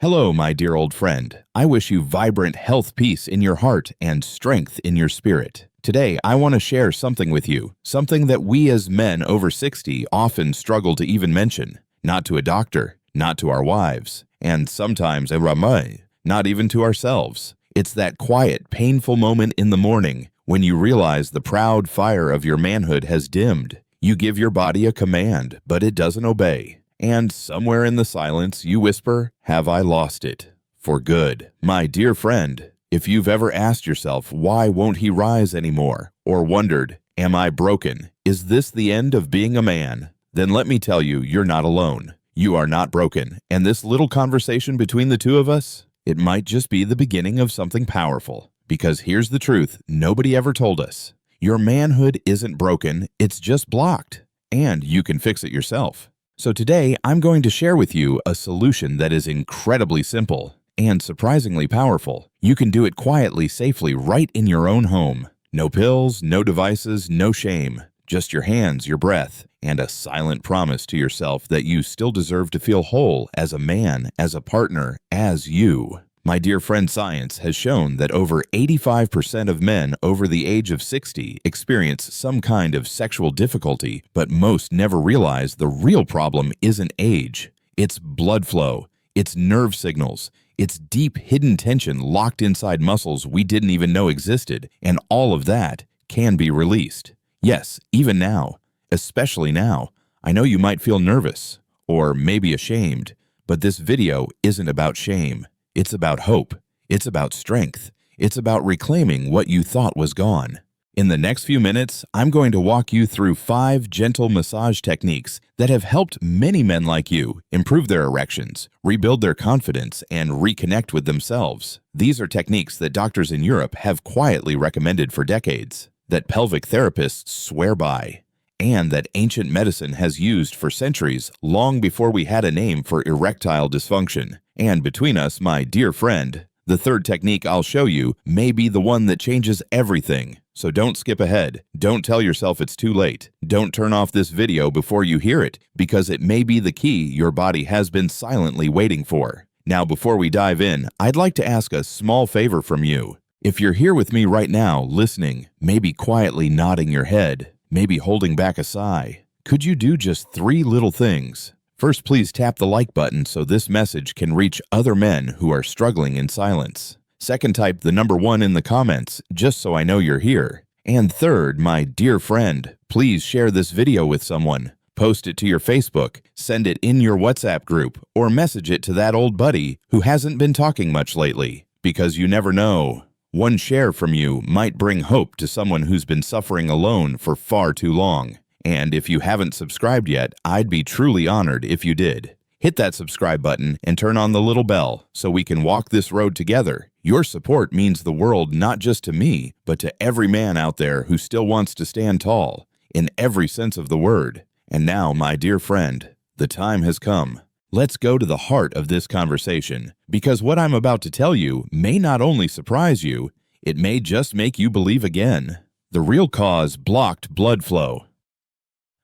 Hello, my dear old friend. I wish you vibrant health, peace in your heart, and strength in your spirit. Today, I want to share something with you, something that we as men over 60 often struggle to even mention. Not to a doctor, not to our wives, and sometimes not even to ourselves. It's that quiet, painful moment in the morning when you realize the proud fire of your manhood has dimmed. You give your body a command, but it doesn't obey. And somewhere in the silence, you whisper, "Have I lost it? For good?" My dear friend, if you've ever asked yourself, "Why won't he rise anymore?" or wondered, "Am I broken? Is this the end of being a man?" then let me tell you, you're not alone. You are not broken, and this little conversation between the two of us, it might just be the beginning of something powerful. Because here's the truth nobody ever told us. Your manhood isn't broken, it's just blocked. And you can fix it yourself. So today, I'm going to share with you a solution that is incredibly simple and surprisingly powerful. You can do it quietly, safely, right in your own home. No pills, no devices, no shame. Just your hands, your breath, and a silent promise to yourself that you still deserve to feel whole as a man, as a partner, as you. My dear friend, science has shown that over 85% of men over the age of 60 experience some kind of sexual difficulty, but most never realize the real problem isn't age. It's blood flow, it's nerve signals, it's deep hidden tension locked inside muscles we didn't even know existed, and all of that can be released. Yes, even now, especially now. I know you might feel nervous, or maybe ashamed, but this video isn't about shame. It's about hope. It's about strength. It's about reclaiming what you thought was gone. In the next few minutes, I'm going to walk you through 5 gentle massage techniques that have helped many men like you improve their erections, rebuild their confidence, and reconnect with themselves. These are techniques that doctors in Europe have quietly recommended for decades, that pelvic therapists swear by, and that ancient medicine has used for centuries, long before we had a name for erectile dysfunction. And between us, my dear friend, the third technique I'll show you may be the one that changes everything. So don't skip ahead. Don't tell yourself it's too late. Don't turn off this video before you hear it, because it may be the key your body has been silently waiting for. Now, before we dive in, I'd like to ask a small favor from you. If you're here with me right now, listening, maybe quietly nodding your head, maybe holding back a sigh, could you do just 3 little things? First, please tap the like button so this message can reach other men who are struggling in silence. Second, type the number 1 in the comments, just so I know you're here. And third, my dear friend, please share this video with someone. Post it to your Facebook, send it in your WhatsApp group, or message it to that old buddy who hasn't been talking much lately. Because you never know. One share from you might bring hope to someone who's been suffering alone for far too long. And if you haven't subscribed yet, I'd be truly honored if you did. Hit that subscribe button and turn on the little bell so we can walk this road together. Your support means the world not just to me, but to every man out there who still wants to stand tall, in every sense of the word. And now, my dear friend, the time has come. Let's go to the heart of this conversation, because what I'm about to tell you may not only surprise you, it may just make you believe again. The real cause: blocked blood flow.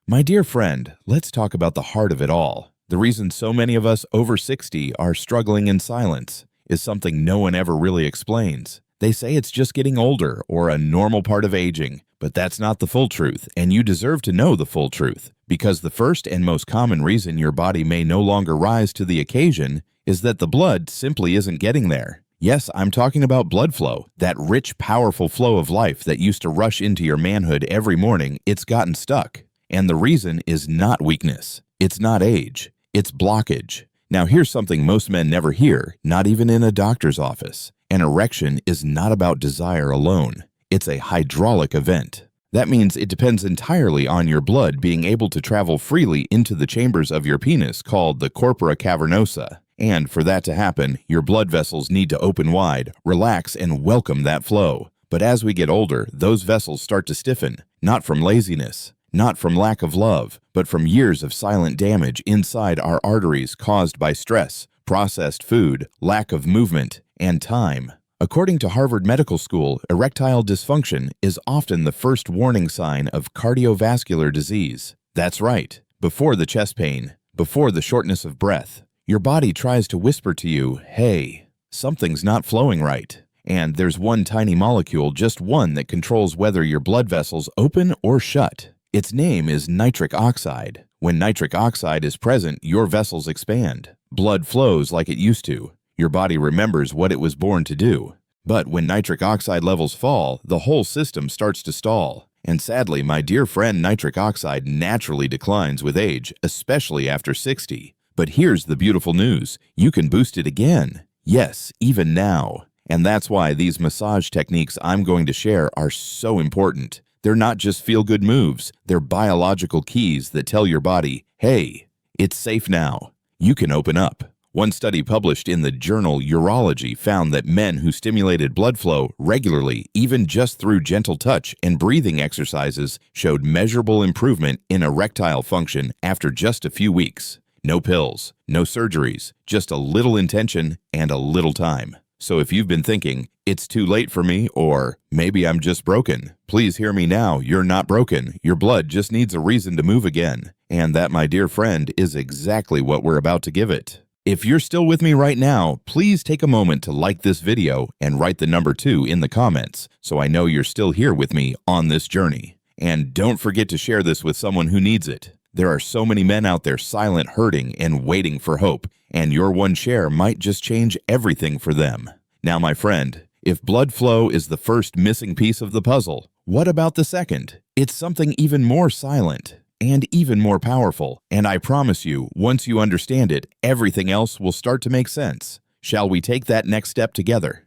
My dear friend, let's talk about the heart of it all. The reason so many of us over 60 are struggling in silence is something no one ever really explains. They say it's just getting older or a normal part of aging, but that's not the full truth, and you deserve to know the full truth. Because the first and most common reason your body may no longer rise to the occasion is that the blood simply isn't getting there. Yes, I'm talking about blood flow, that rich, powerful flow of life that used to rush into your manhood every morning. It's gotten stuck. And the reason is not weakness. It's not age. It's blockage. Now, here's something most men never hear, not even in a doctor's office. An erection is not about desire alone. It's a hydraulic event. That means it depends entirely on your blood being able to travel freely into the chambers of your penis, called the corpora cavernosa. And for that to happen, your blood vessels need to open wide, relax, and welcome that flow. But as we get older, those vessels start to stiffen, not from laziness, not from lack of love, but from years of silent damage inside our arteries caused by stress, processed food, lack of movement, and time. According to Harvard Medical School, erectile dysfunction is often the first warning sign of cardiovascular disease. That's right, before the chest pain, before the shortness of breath. Your body tries to whisper to you, hey, something's not flowing right. And there's one tiny molecule, just one, that controls whether your blood vessels open or shut. Its name is nitric oxide. When nitric oxide is present, your vessels expand. Blood flows like it used to. Your body remembers what it was born to do. But when nitric oxide levels fall, the whole system starts to stall. And sadly, my dear friend, nitric oxide naturally declines with age, especially after 60. But here's the beautiful news. You can boost it again. Yes, even now. And that's why these massage techniques I'm going to share are so important. They're not just feel-good moves. They're biological keys that tell your body, hey, it's safe now. You can open up. One study published in the journal Urology found that men who stimulated blood flow regularly, even just through gentle touch and breathing exercises, showed measurable improvement in erectile function after just a few weeks. No pills, no surgeries, just a little intention and a little time. So if you've been thinking, it's too late for me, or maybe I'm just broken, please hear me now. You're not broken. Your blood just needs a reason to move again. And that, my dear friend, is exactly what we're about to give it. If you're still with me right now, please take a moment to like this video and write the number 2 in the comments so I know you're still here with me on this journey. And don't forget to share this with someone who needs it. There are so many men out there silent, hurting, and waiting for hope, and your one share might just change everything for them. Now, my friend, if blood flow is the first missing piece of the puzzle, what about the second? It's something even more silent and even more powerful, and I promise you, once you understand it, everything else will start to make sense. Shall we take that next step together?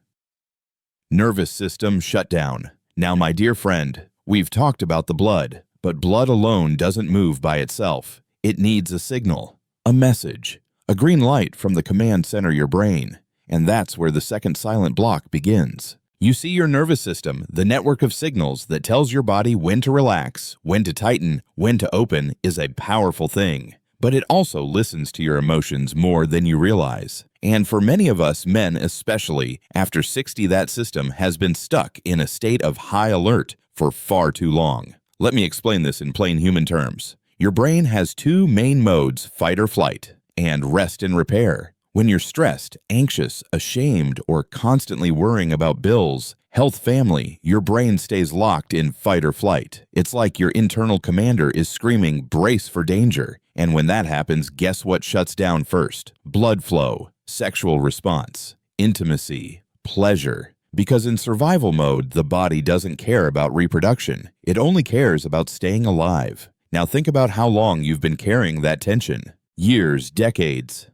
Nervous system shutdown. Now, my dear friend, we've talked about the blood, but blood alone doesn't move by itself. It needs a signal, a message, a green light from the command center, your brain, and that's where the second silent block begins. You see, your nervous system, the network of signals that tells your body when to relax, when to tighten, when to open, is a powerful thing. But it also listens to your emotions more than you realize. And for many of us, men especially, after 60, that system has been stuck in a state of high alert for far too long. Let me explain this in plain human terms. Your brain has 2 main modes, fight or flight, and rest and repair. When you're stressed, anxious, ashamed, or constantly worrying about bills, health, family, your brain stays locked in fight or flight. It's like your internal commander is screaming, brace for danger. And when that happens, guess what shuts down first? Blood flow, sexual response, intimacy, pleasure. Because in survival mode, the body doesn't care about reproduction. It only cares about staying alive. Now think about how long you've been carrying that tension. Years, decades.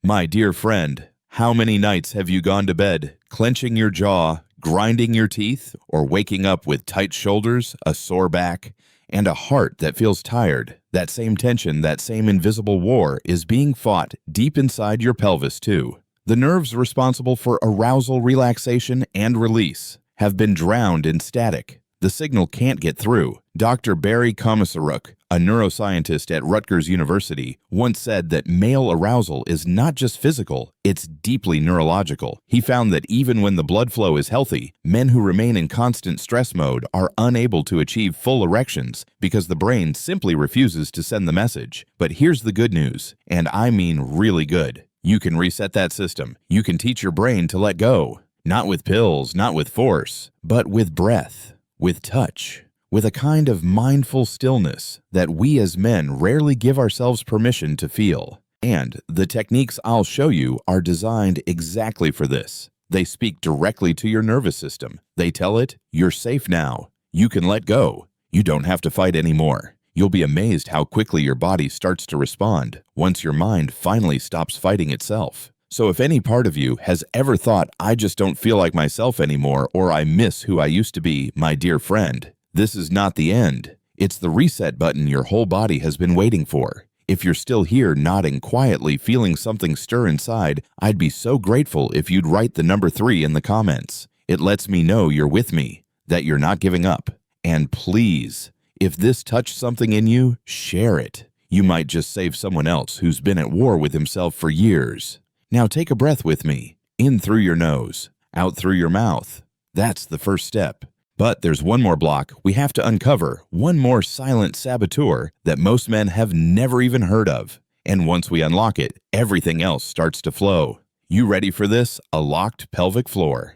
My dear friend, how many nights have you gone to bed, clenching your jaw, grinding your teeth, or waking up with tight shoulders, a sore back, and a heart that feels tired? That same tension, that same invisible war is being fought deep inside your pelvis too. The nerves responsible for arousal, relaxation, and release have been drowned in static. The signal can't get through. Dr. Barry Komisaruk, a neuroscientist at Rutgers University, once said that male arousal is not just physical, it's deeply neurological. He found that even when the blood flow is healthy, men who remain in constant stress mode are unable to achieve full erections because the brain simply refuses to send the message. But here's the good news, and I mean really good. You can reset that system. You can teach your brain to let go. Not with pills, not with force, but with breath, with touch, with a kind of mindful stillness that we as men rarely give ourselves permission to feel. And the techniques I'll show you are designed exactly for this. They speak directly to your nervous system. They tell it, you're safe now. You can let go. You don't have to fight anymore. You'll be amazed how quickly your body starts to respond once your mind finally stops fighting itself. So if any part of you has ever thought, I just don't feel like myself anymore, or I miss who I used to be, my dear friend, this is not the end. It's the reset button your whole body has been waiting for. If you're still here nodding quietly, feeling something stir inside, I'd be so grateful if you'd write the number 3 in the comments. It lets me know you're with me, that you're not giving up. And please, if this touched something in you, share it. You might just save someone else who's been at war with himself for years. Now take a breath with me, in through your nose, out through your mouth. That's the first step. But there's one more block we have to uncover, one more silent saboteur that most men have never even heard of. And once we unlock it, everything else starts to flow. You ready for this? A locked pelvic floor.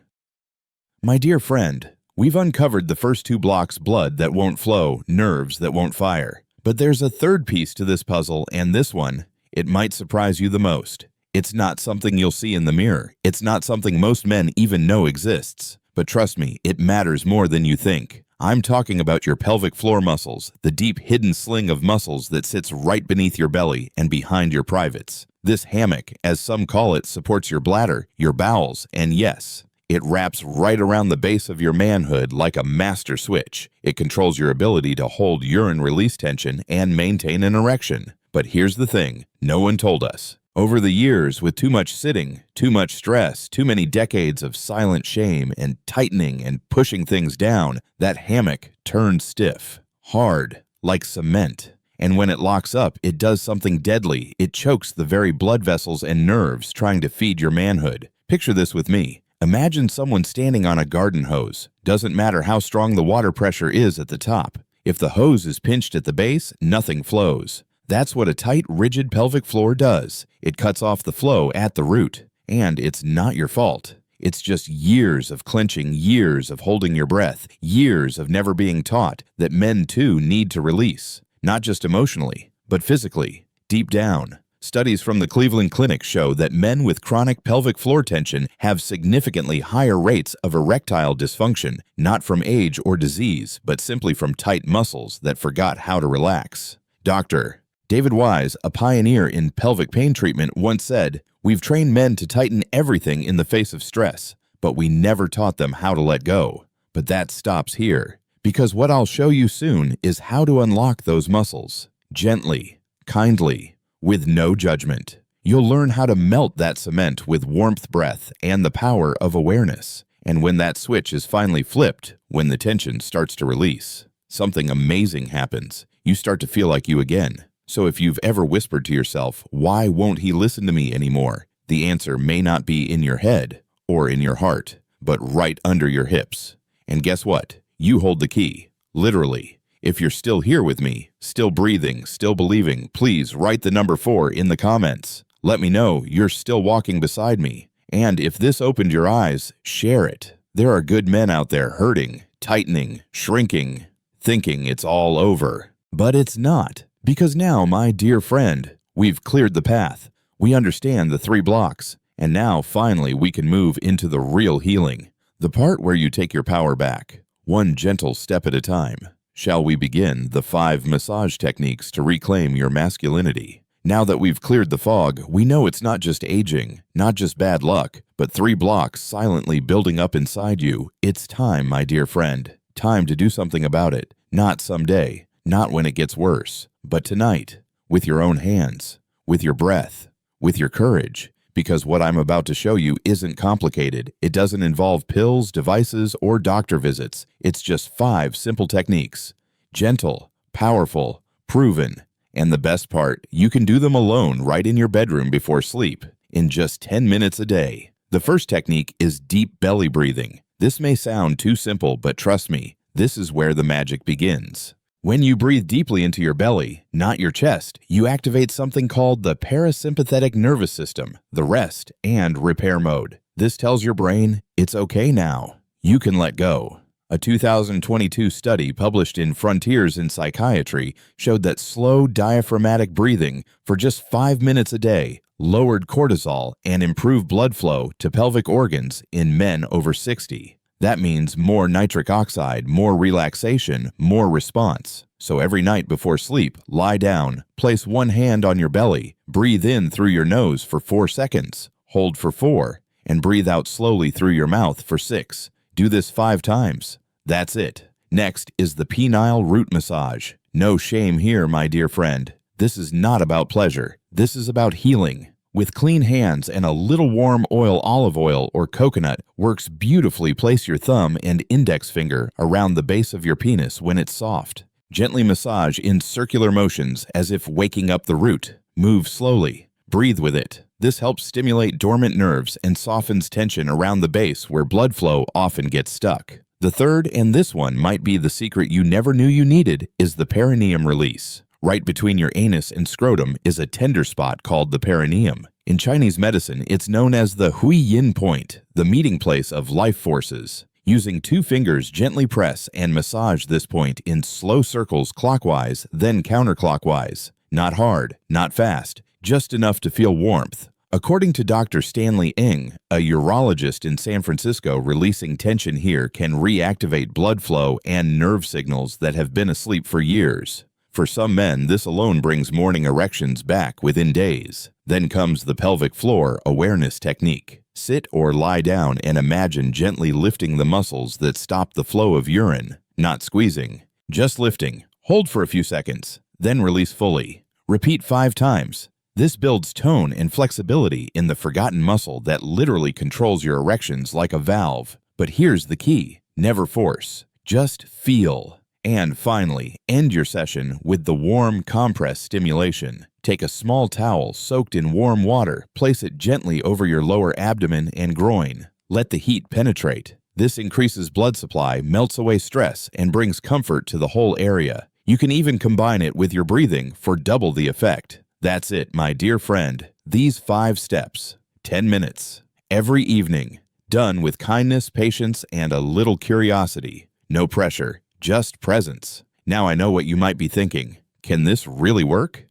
My dear friend, we've uncovered the first two blocks: blood that won't flow, nerves that won't fire. But there's a third piece to this puzzle, and this one, it might surprise you the most. It's not something you'll see in the mirror. It's not something most men even know exists. But trust me, it matters more than you think. I'm talking about your pelvic floor muscles, the deep hidden sling of muscles that sits right beneath your belly and behind your privates. This hammock, as some call it, supports your bladder, your bowels, and yes, it wraps right around the base of your manhood like a master switch. It controls your ability to hold urine release tension and maintain an erection. But here's the thing, no one told us. Over the years, with too much sitting, too much stress, too many decades of silent shame and tightening and pushing things down, that hammock turned stiff, hard, like cement. And when it locks up, it does something deadly. It chokes the very blood vessels and nerves trying to feed your manhood. Picture this with me. Imagine someone standing on a garden hose. Doesn't matter how strong the water pressure is at the top. If the hose is pinched at the base, nothing flows. That's what a tight, rigid pelvic floor does. It cuts off the flow at the root. And it's not your fault. It's just years of clenching, years of holding your breath, years of never being taught that men too need to release. Not just emotionally, but physically, deep down. Studies from the Cleveland Clinic show that men with chronic pelvic floor tension have significantly higher rates of erectile dysfunction, not from age or disease, but simply from tight muscles that forgot how to relax. Dr. David Wise, a pioneer in pelvic pain treatment, once said, "We've trained men to tighten everything in the face of stress, but we never taught them how to let go." But that stops here, because what I'll show you soon is how to unlock those muscles. Gently, kindly, with no judgment. You'll learn how to melt that cement with warmth, breath, and the power of awareness. And when that switch is finally flipped, when the tension starts to release, something amazing happens. You start to feel like you again. So if you've ever whispered to yourself, "Why won't he listen to me anymore?" the answer may not be in your head or in your heart, but right under your hips. And guess what? You hold the key, literally. If you're still here with me, still breathing, still believing, please write the number 4 in the comments. Let me know you're still walking beside me. And if this opened your eyes, share it. There are good men out there hurting, tightening, shrinking, thinking it's all over. But it's not. Because now, my dear friend, we've cleared the path. We understand the 3 blocks. And now, finally, we can move into the real healing. The part where you take your power back, one gentle step at a time. Shall we begin the 5 massage techniques to reclaim your masculinity? Now that we've cleared the fog, we know it's not just aging, not just bad luck, but 3 blocks silently building up inside you. It's time, my dear friend. Time to do something about it. Not someday, not when it gets worse, but tonight, with your own hands, with your breath, with your courage. Because what I'm about to show you isn't complicated. It doesn't involve pills, devices, or doctor visits. It's just 5 simple techniques. Gentle, powerful, proven, and the best part, you can do them alone right in your bedroom before sleep, in just 10 minutes a day. The first technique is deep belly breathing. This may sound too simple, but trust me, this is where the magic begins. When you breathe deeply into your belly, not your chest, you activate something called the parasympathetic nervous system, the rest and repair mode. This tells your brain, it's okay now. You can let go. A 2022 study published in Frontiers in Psychiatry showed that slow diaphragmatic breathing for just 5 minutes a day lowered cortisol and improved blood flow to pelvic organs in men over 60. That means more nitric oxide, more relaxation, more response. So every night before sleep, lie down, place one hand on your belly, breathe in through your nose for 4 seconds, hold for 4, and breathe out slowly through your mouth for 6. Do this 5 times. That's it. Next is the penile root massage. No shame here, my dear friend. This is not about pleasure. This is about healing. With clean hands and a little warm olive oil or coconut works beautifully. Place your thumb and index finger around the base of your penis when it's soft. Gently massage in circular motions as if waking up the root. Move slowly. Breathe with it. This helps stimulate dormant nerves and softens tension around the base where blood flow often gets stuck. The third, and this one might be the secret you never knew you needed, is the perineum release. Right between your anus and scrotum is a tender spot called the perineum. In Chinese medicine, it's known as the Hui Yin point, the meeting place of life forces. Using 2 fingers, gently press and massage this point in slow circles clockwise, then counterclockwise. Not hard, not fast, just enough to feel warmth. According to Dr. Stanley Ng, a urologist in San Francisco, releasing tension here can reactivate blood flow and nerve signals that have been asleep for years. For some men, this alone brings morning erections back within days. Then comes the pelvic floor awareness technique. Sit or lie down and imagine gently lifting the muscles that stop the flow of urine. Not squeezing, just lifting. Hold for a few seconds, then release fully. Repeat 5 times. This builds tone and flexibility in the forgotten muscle that literally controls your erections like a valve. But here's the key: never force, just feel. And finally, end your session with the warm compress stimulation. Take a small towel soaked in warm water, place it gently over your lower abdomen and groin. Let the heat penetrate. This increases blood supply, melts away stress, and brings comfort to the whole area. You can even combine it with your breathing for double the effect. That's it, my dear friend. These 5 steps, 10 minutes, every evening, done with kindness, patience, and a little curiosity. No pressure, just presence. Now I know what you might be thinking. Can this really work?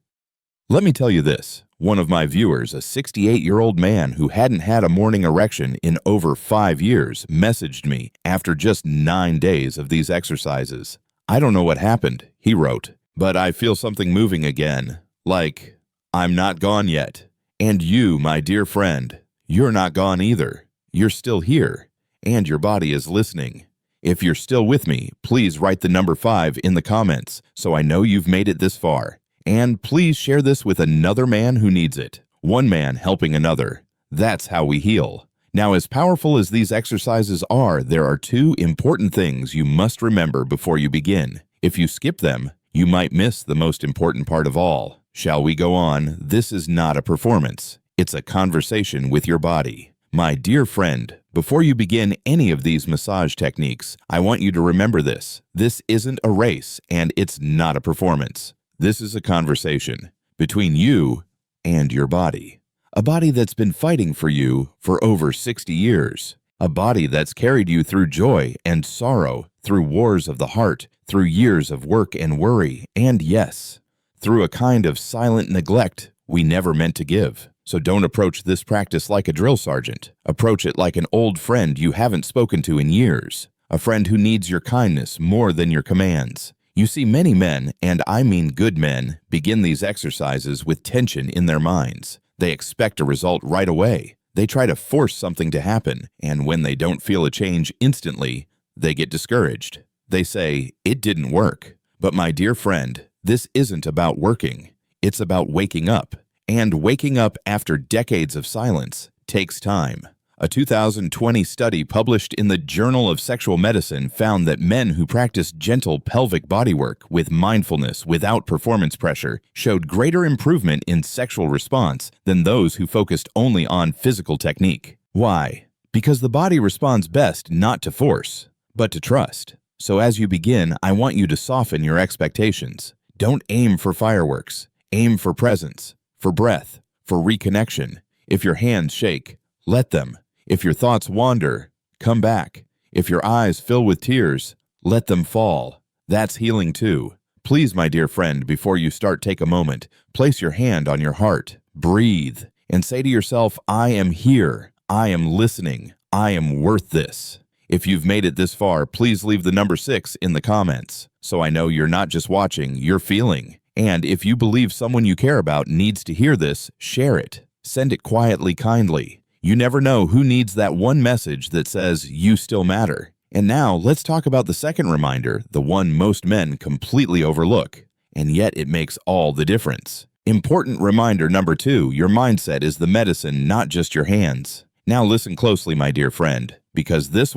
Let me tell you this. One of my viewers, a 68-year-old man who hadn't had a morning erection in over 5 years, messaged me after just 9 days of these exercises. "I don't know what happened," he wrote, "but I feel something moving again. Like, I'm not gone yet." And you, my dear friend, you're not gone either. You're still here, and your body is listening. If you're still with me, please write the number 5 in the comments so I know you've made it this far. And please share this with another man who needs it. One man helping another. That's how we heal. Now, as powerful as these exercises are, there are 2 important things you must remember before you begin. If you skip them, you might miss the most important part of all. Shall we go on? This is not a performance. It's a conversation with your body. My dear friend, before you begin any of these massage techniques, I want you to remember this. This isn't a race, and it's not a performance. This is a conversation between you and your body. A body that's been fighting for you for over 60 years. A body that's carried you through joy and sorrow, through wars of the heart, through years of work and worry, and yes, through a kind of silent neglect we never meant to give. So don't approach this practice like a drill sergeant. Approach it like an old friend you haven't spoken to in years. A friend who needs your kindness more than your commands. You see, many men, and I mean good men, begin these exercises with tension in their minds. They expect a result right away. They try to force something to happen, and when they don't feel a change instantly, they get discouraged. They say, "It didn't work." But my dear friend, this isn't about working. It's about waking up. And waking up after decades of silence takes time. A 2020 study published in the Journal of Sexual Medicine found that men who practiced gentle pelvic bodywork with mindfulness without performance pressure showed greater improvement in sexual response than those who focused only on physical technique. Why? Because the body responds best not to force, but to trust. So as you begin, I want you to soften your expectations. Don't aim for fireworks. Aim for presence, for breath, for reconnection. If your hands shake, let them. If your thoughts wander, come back. If your eyes fill with tears, let them fall. That's healing too. Please, my dear friend, before you start, take a moment. Place your hand on your heart. Breathe and say to yourself, "I am here. I am listening. I am worth this." If you've made it this far, please leave the number 6 in the comments so I know you're not just watching, you're feeling. And if you believe someone you care about needs to hear this, share it. Send it quietly, kindly. You never know who needs that one message that says you still matter. And now let's talk about the second reminder, the one most men completely overlook, and yet it makes all the difference. Important reminder number 2, your mindset is the medicine, not just your hands. Now listen closely, my dear friend, because this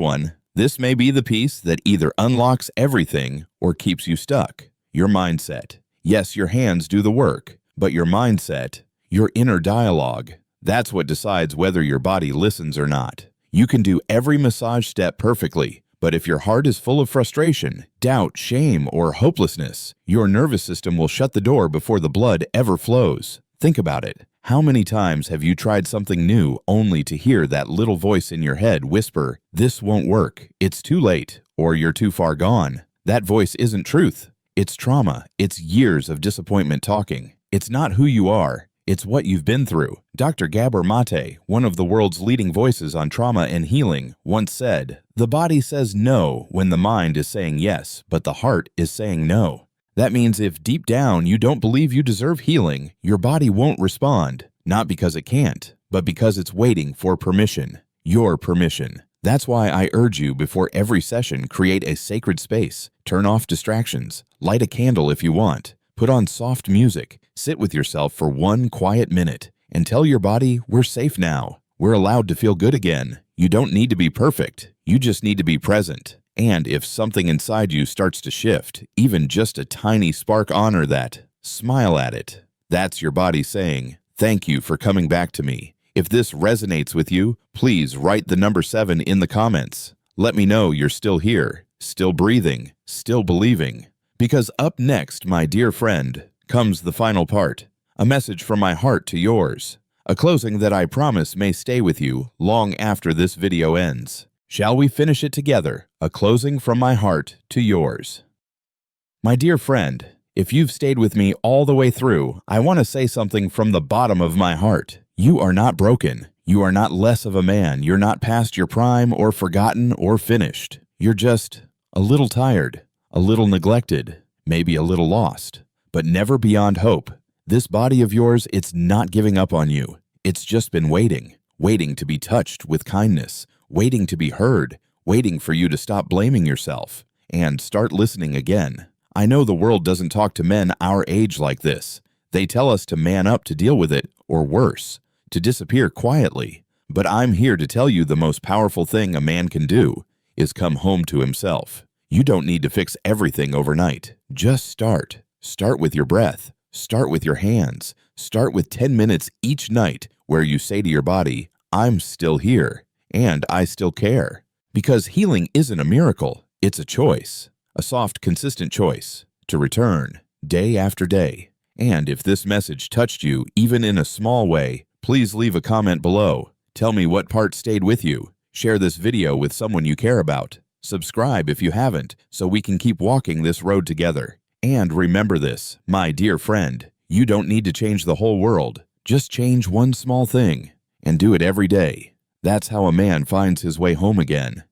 may be the piece that either unlocks everything or keeps you stuck. Your mindset. Yes, your hands do the work, but your mindset, your inner dialogue, that's what decides whether your body listens or not. You can do every massage step perfectly, But if your heart is full of frustration, doubt, shame, or hopelessness, your nervous system will shut the door before the blood ever flows. Think about it. How many times have you tried something new only to hear that little voice in your head whisper, "This won't work, it's too late," or "You're too far gone"? That voice isn't truth. It's trauma. It's years of disappointment talking. It's not who you are. It's what you've been through. Dr. Gabor Mate, one of the world's leading voices on trauma and healing, once said, "The body says no when the mind is saying yes, but the heart is saying no." That means if deep down you don't believe you deserve healing, your body won't respond, not because it can't, but because it's waiting for permission, your permission. That's why I urge you before every session, create a sacred space, turn off distractions, light a candle if you want, put on soft music, sit with yourself for 1 quiet minute, and tell your body, "We're safe now. We're allowed to feel good again." You don't need to be perfect. You just need to be present. And if something inside you starts to shift, even just a tiny spark, honor that. Smile at it. That's your body saying, "Thank you for coming back to me." If this resonates with you, please write the number 7 in the comments. Let me know you're still here, still breathing, still believing. Because up next, my dear friend, comes the final part. A message from my heart to yours. A closing that I promise may stay with you long after this video ends. Shall we finish it together? A closing from my heart to yours. My dear friend, if you've stayed with me all the way through, I want to say something from the bottom of my heart. You are not broken. You are not less of a man. You're not past your prime or forgotten or finished. You're just a little tired, a little neglected, maybe a little lost, but never beyond hope. This body of yours, it's not giving up on you. It's just been waiting to be touched with kindness, waiting to be heard, waiting for you to stop blaming yourself and start listening again. I know the world doesn't talk to men our age like this. They tell us to man up to deal with it, or worse, to disappear quietly. But I'm here to tell you the most powerful thing a man can do is come home to himself. You don't need to fix everything overnight. Just start. Start with your breath. Start with your hands. Start with 10 minutes each night where you say to your body, "I'm still here and I still care." Because healing isn't a miracle. It's a choice. A soft, consistent choice to return day after day. And if this message touched you, even in a small way, please leave a comment below. Tell me what part stayed with you. Share this video with someone you care about. Subscribe if you haven't, so we can keep walking this road together. And remember this, my dear friend, you don't need to change the whole world. Just change one small thing, and do it every day. That's how a man finds his way home again.